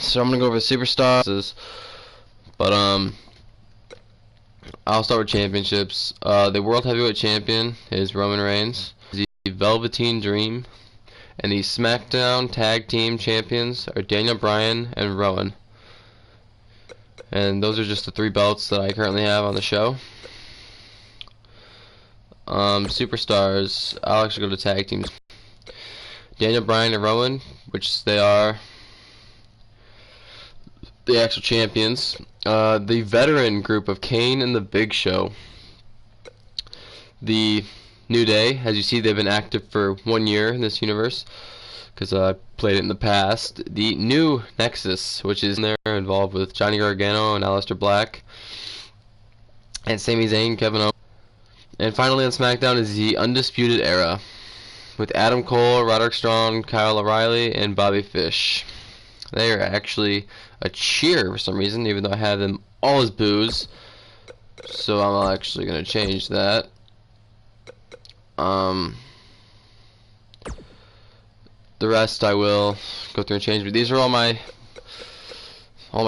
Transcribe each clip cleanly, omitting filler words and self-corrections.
So I'm gonna go over the superstars, but I'll start with championships. The World Heavyweight Champion is Roman Reigns. The Velveteen Dream and the SmackDown Tag Team Champions are Daniel Bryan and Rowan. And those are just the 3 belts that I currently have on the show. Superstars, I'll actually go to tag teams. Daniel Bryan and Rowan, which they are the actual champions. The veteran group of Kane and the Big Show. The New Day, as you see, they've been active for 1 year in this universe, because I played it in the past. The New Nexus, which is there, involved with Johnny Gargano and Aleister Black, and Sami Zayn, Kevin Owens. And finally on SmackDown is the Undisputed Era, with Adam Cole, Roderick Strong, Kyle O'Reilly, and Bobby Fish. They are actually a cheer for some reason, even though I had them all as boos. So I'm actually going to change that. The rest I will go through and change. But these are all my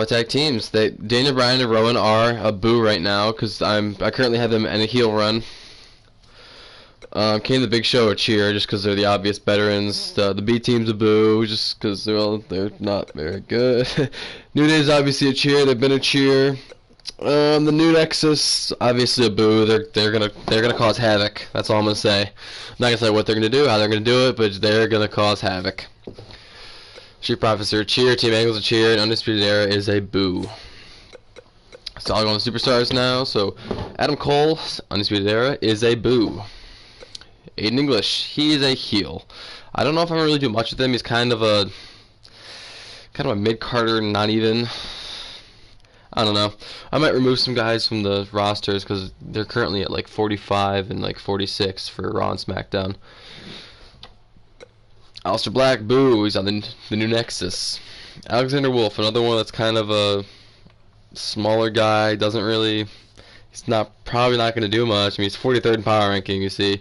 tag teams. Daniel Bryan and Rowan are a boo right now because I currently have them in a heel run. Kane the Big Show a cheer just because they're the obvious veterans. The B team's a boo just because they're not very good. New Day's obviously a cheer. They've been a cheer. The New Nexus obviously a boo. They're gonna cause havoc. That's all I'm gonna say. I'm not gonna say what they're gonna do, how they're gonna do it, but they're gonna cause havoc. Street Profits are a cheer. Team Angle's a cheer. And Undisputed Era is a boo. So I'll go on the superstars now. So Adam Cole, Undisputed Era, is a boo. Aiden English, he is a heel. I don't know if I'm really doing much with him. He's kind of a mid-carder, not even. I don't know. I might remove some guys from the rosters because they're currently at like 45 and like 46 for Raw and SmackDown. Aleister Black, boo, he's on the New Nexus. Alexander Wolf, another one that's kind of a smaller guy, he's probably not going to do much. I mean, he's 43rd in power ranking, you see.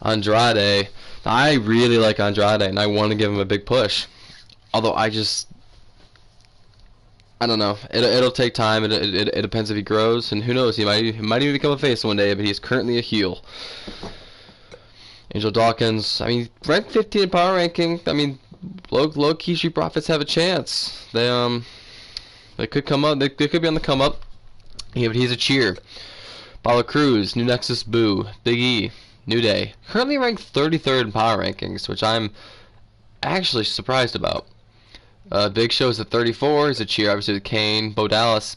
Andrade, I really like Andrade, and I want to give him a big push. Although I don't know. It'll take time. It depends if he grows, and who knows? He might even become a face one day. But he's currently a heel. Angel Dawkins, I mean, ranked 15 in power ranking. I mean, low key Street Profits have a chance. They could come up. They could be on the come up. Yeah, but he's a cheer. Apollo Crews, New Nexus, boo. Big E, New Day, currently ranked 33rd in power rankings, which I'm actually surprised about. Big Show is at 34. He's a cheer, obviously, with Kane. Bo Dallas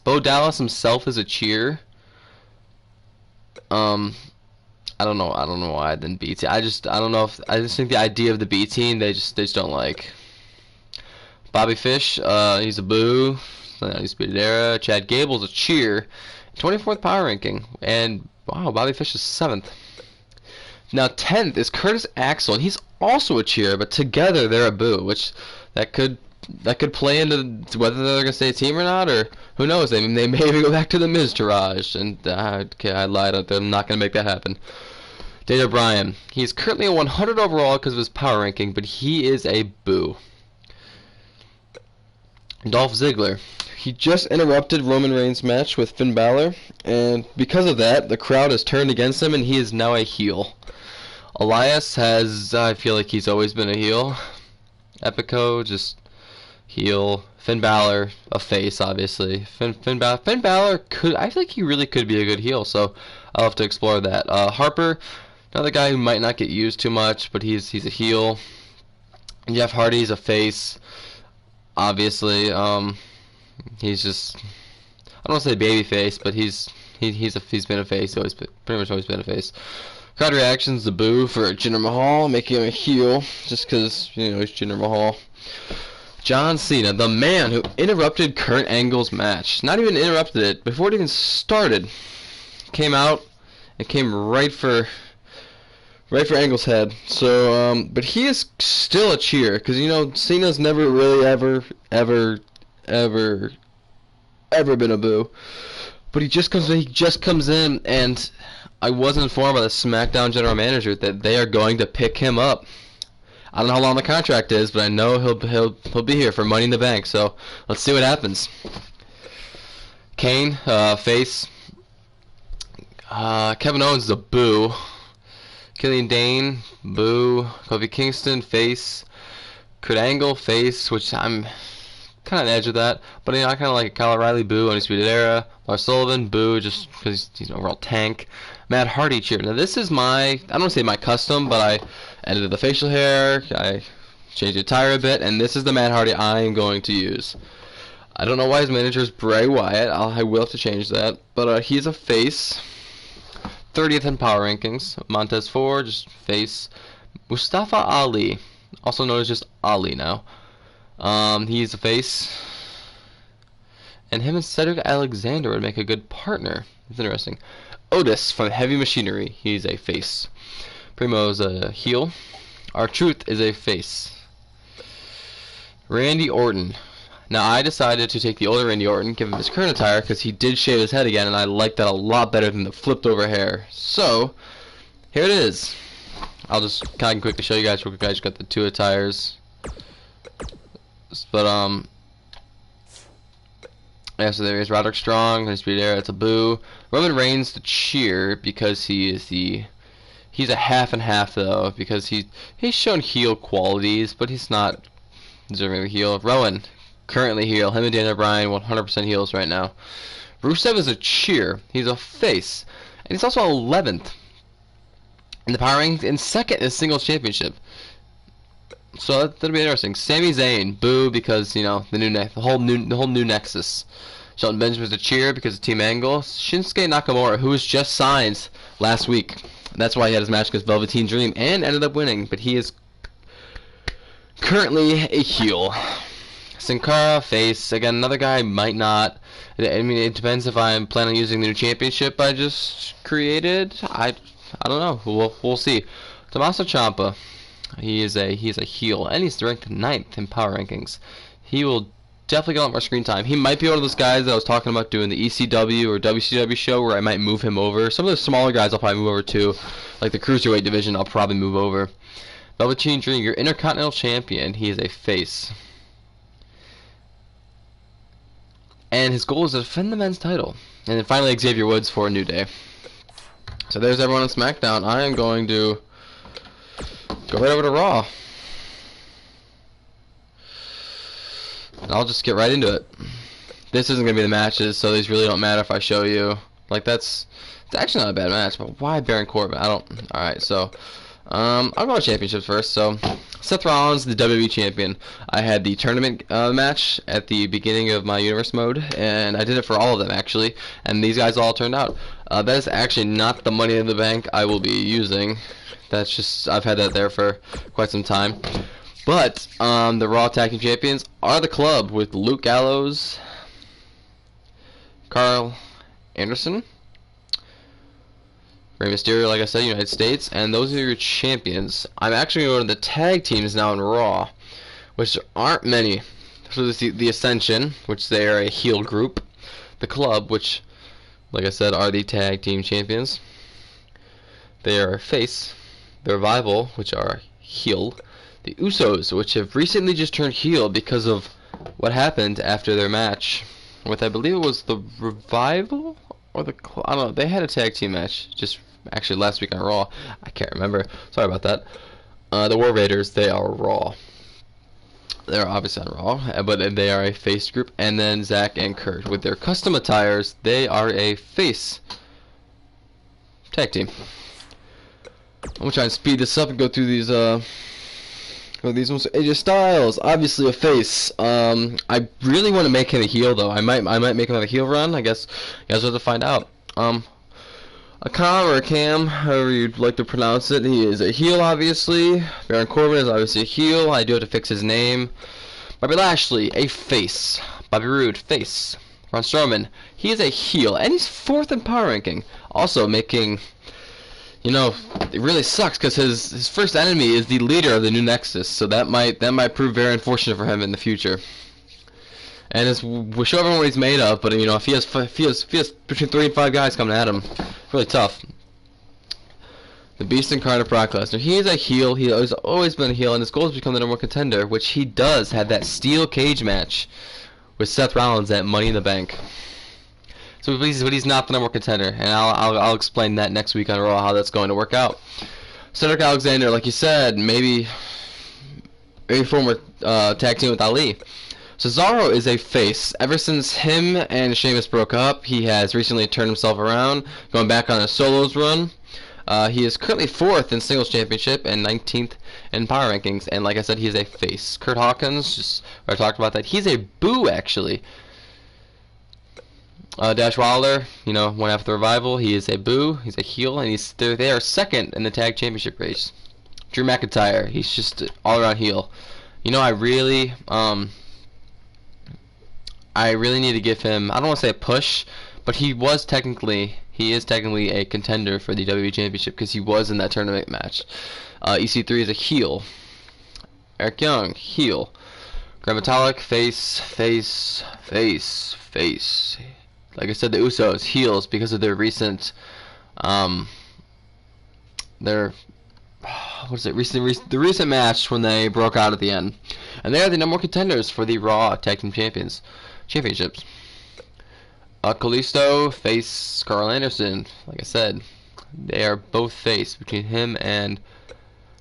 himself is a cheer. I don't know why I didn't B team. I just think the idea of the B team they just don't like. Bobby Fish, he's a boo. Undisputed Era. Chad Gable's a cheer. 24th power ranking, and wow, Bobby Fish is 7th. Now 10th is Curtis Axel, and he's also a cheer, but together they're a boo, which that could play into whether they're gonna stay a team or not, or who knows? They may even go back to the Miz Taraj, and okay, I lied. I'm not gonna make that happen. Daniel Bryan, he's currently a 100 overall because of his power ranking, but he is a boo. Dolph Ziggler, he just interrupted Roman Reigns' match with Finn Balor, and because of that, the crowd has turned against him, and he is now a heel. Elias I feel like he's always been a heel. Epico, just heel. Finn Balor, a face, obviously. Finn Balor I feel like he really could be a good heel, so I'll have to explore that. Harper, another guy who might not get used too much, but he's a heel. And Jeff Hardy's a face, obviously. He's just, I don't want to say baby face, but he's been a face. He's pretty much always been a face. Crowd reactions, the boo for Jinder Mahal, making him a heel just because, you know, he's Jinder Mahal. John Cena, the man who interrupted Kurt Angle's match. Not even interrupted it. Before it even started, came out and came right for Angle's head. So, but he is still a cheer because, you know, Cena's never really ever been a boo. But he just comes in, and I was informed by the SmackDown general manager that they are going to pick him up. I don't know how long the contract is, but I know he'll be here for Money in the Bank. So let's see what happens. Kane, face. Kevin Owens is a boo. Killian Dane, boo. Kofi Kingston, face. Kurt Angle, face, which I'm kind of on the edge of that. But you know, I kind of like Kyle O'Reilly, boo. Undisputed Era. Lars Sullivan, boo, just because he's an overall tank. Matt Hardy, cheer. Now this is my, I don't want to say my custom, but I edited the facial hair. I changed the attire a bit, and this is the Matt Hardy I am going to use. I don't know why his manager is Bray Wyatt. I will have to change that. But he's a face. 30th in power rankings. Montez Ford, just face. Mustafa Ali, also known as just Ali now. He's a face. And him and Cedric Alexander would make a good partner. It's interesting. Otis from Heavy Machinery, he's a face. Primo's a heel. R-Truth is a face. Randy Orton. Now I decided to take the older Randy Orton, give him his current attire, because he did shave his head again, and I like that a lot better than the flipped over hair. So, here it is. I'll just kind of quickly show you guys real quick. I just got the two attires. But, yeah, so there is Roderick Strong, Undisputed Era, it's a boo. Roman Reigns the cheer, because he's a half and half though, because he's shown heel qualities, but he's not deserving of a heel. Rowan, currently heel. Him and Daniel Bryan, 100% heels right now. Rusev is a cheer. He's a face. And he's also 11th in the power rankings and 2nd in the singles championship. So that'll be interesting. Sami Zayn, boo, because you know the whole new nexus. Shelton Benjamin's a cheer because of Team Angle. Shinsuke Nakamura, who was just signed last week. That's why he had his match against Velveteen Dream and ended up winning. But he is currently a heel. Sin Cara, face. Again, another guy might not. I mean, it depends if I'm planning on using the new championship I just created. I don't know. We'll see. Tommaso Ciampa. He's a heel, and he's ranked 9th in power rankings. He will definitely get a lot more screen time. He might be one of those guys that I was talking about doing the ECW or WCW show where I might move him over. Some of the smaller guys I'll probably move over too, like the Cruiserweight division I'll probably move over. Velveteen Dream, your Intercontinental Champion, he is a face. And his goal is to defend the men's title. And then finally Xavier Woods for a New Day. So there's everyone on SmackDown. I am going to go right over to Raw. And I'll just get right into it. This isn't going to be the matches, so these really don't matter if I show you. Like, it's actually not a bad match, but why Baron Corbin? Alright, so, I'll go to championships first. So, Seth Rollins, the WWE champion. I had the tournament match at the beginning of my universe mode, and I did it for all of them, actually. And these guys all turned out. That is actually not the Money in the Bank I will be using. That's just, I've had that there for quite some time. But the Raw Tag Team Champions are the Club with Luke Gallows, Carl Anderson, Rey Mysterio, like I said, United States, and those are your champions. I'm actually going to the tag teams now in Raw, which there aren't many. So there's the Ascension, which they are a heel group, the Club, which, like I said, are the tag team champions. They are face. The Revival, which are heel. The Usos, which have recently just turned heel because of what happened after their match with, I believe it was the Revival or the, I don't know, they had a tag team match just actually last week on Raw. I can't remember. Sorry about that. The War Raiders, they are Raw. They're obviously on Raw, but they are a face group. And then Zack and Kurt with their custom attires, they are a face tag team. I'm gonna try and speed this up and go through these ones. AJ Styles, obviously a face. I really want to make him a heel though. I might make him have a heel run. I guess you guys will have to find out. A Cam or a Cam, however you'd like to pronounce it. He is a heel, obviously. Baron Corbin is obviously a heel. I do have to fix his name. Bobby Lashley, a face. Bobby Roode, face. Braun Strowman, he is a heel, and he's 4th in power ranking. Also making, you know, it really sucks because his first enemy is the leader of the new Nexus, so that might prove very unfortunate for him in the future. And we'll show everyone what he's made of, but you know, if he has between 3 and 5 guys coming at him, really tough. The Beast Incarnate Brock Lesnar. He is a heel. He has always been a heel, and his goal is to become the number 1 contender, which he does have that steel cage match with Seth Rollins at Money in the Bank. So, but he's not the number 1 contender, and I'll explain that next week on Raw how that's going to work out. Cedric Alexander, like you said, maybe former tag team with Ali. Cesaro is a face. Ever since him and Sheamus broke up, he has recently turned himself around, going back on a solos run. He is currently 4th in singles championship and 19th in power rankings. And like I said, he is a face. Kurt Hawkins, I talked about that. He's a boo, actually. Dash Wilder, you know, went after the revival. He is a boo. He's a heel, and they are 2nd in the tag championship race. Drew McIntyre, he's just an all-around heel. You know, I really need to give him, I don't want to say a push, but he is technically a contender for the WWE Championship because he was in that tournament match. EC3 is a heel. Eric Young, heel. Grand Metalik, face. Like I said, the Usos, heels because of their recent, the recent match when they broke out at the end, and they are the number 1 contenders for the Raw Tag Team Championships. Kalisto, face. Carl Anderson, like I said, they are both face. Between him and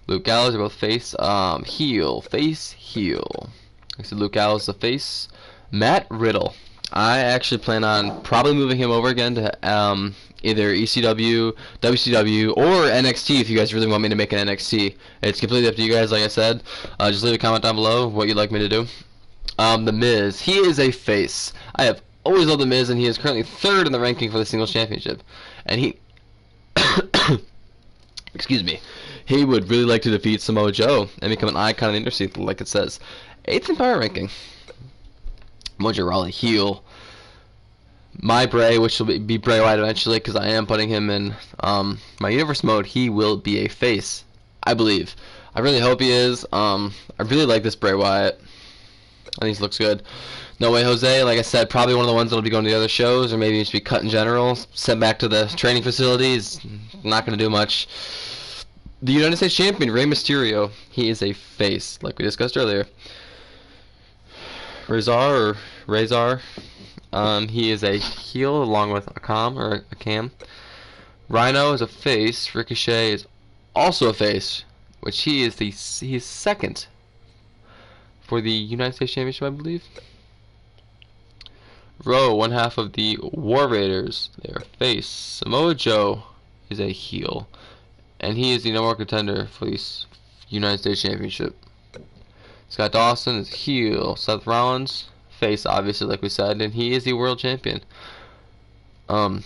Luke Gallows, they're both face. Heel, face, heel. Like I said, Luke Gallows the face. Matt Riddle, I actually plan on probably moving him over again to either ECW, WCW, or NXT if you guys really want me to make an NXT. It's completely up to you guys, like I said. Just leave a comment down below what you'd like me to do. The Miz, he is a face. I have always loved The Miz, and he is currently 3rd in the ranking for the Singles Championship. And he, excuse me, he would really like to defeat Samoa Joe and become an icon in the industry, like it says. 8th in power ranking. Mojo Rawley, heel. My Bray, which will be Bray Wyatt eventually, because I am putting him in my universe mode. He will be a face, I believe. I really hope he is. I really like this Bray Wyatt. I think he looks good. No Way Jose, like I said, probably one of the ones that'll be going to the other shows, or maybe just be cut in general, sent back to the training facilities. Not going to do much. The United States Champion, Rey Mysterio, he is a face, like we discussed earlier. Razor, he is a heel along with a Cam. Rhino is a face. Ricochet is also a face, which he is 2nd for the United States Championship, I believe. Rowe, one half of the War Raiders, they are face. Samoa Joe is a heel, and he is the number 1 contender for the United States Championship. Scott Dawson is heel. Seth Rollins, face, obviously, like we said, and he is the world champion. Power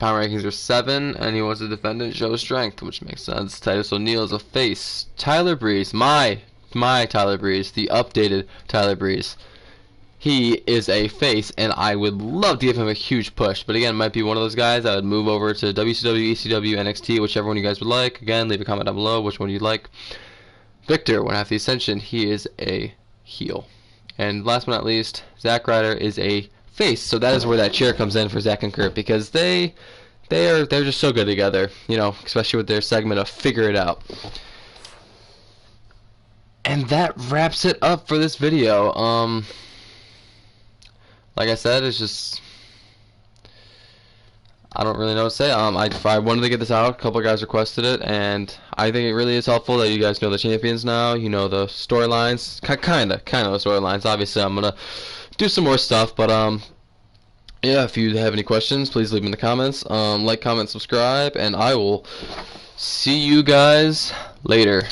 rankings are 7, and he wants to defend and show strength, which makes sense. Titus O'Neil is a face. Tyler Breeze, my Tyler Breeze, the updated Tyler Breeze. He is a face, and I would love to give him a huge push. But again, might be one of those guys I would move over to WCW, ECW, NXT, whichever one you guys would like. Again, leave a comment down below which one you'd like. Victor, one half the Ascension, he is a heel. And last but not least, Zack Ryder is a face. So that is where that cheer comes in for Zack and Kurt, because they're just so good together, you know, especially with their segment of Figure It Out. And that wraps it up for this video. Like I said, it's just, I don't really know what to say. I wanted to get this out. A couple of guys requested it, and I think it really is helpful that you guys know the champions now. You know the storylines, kind of the storylines. Obviously, I'm gonna do some more stuff, but yeah. If you have any questions, please leave them in the comments. Like, comment, subscribe, and I will see you guys later.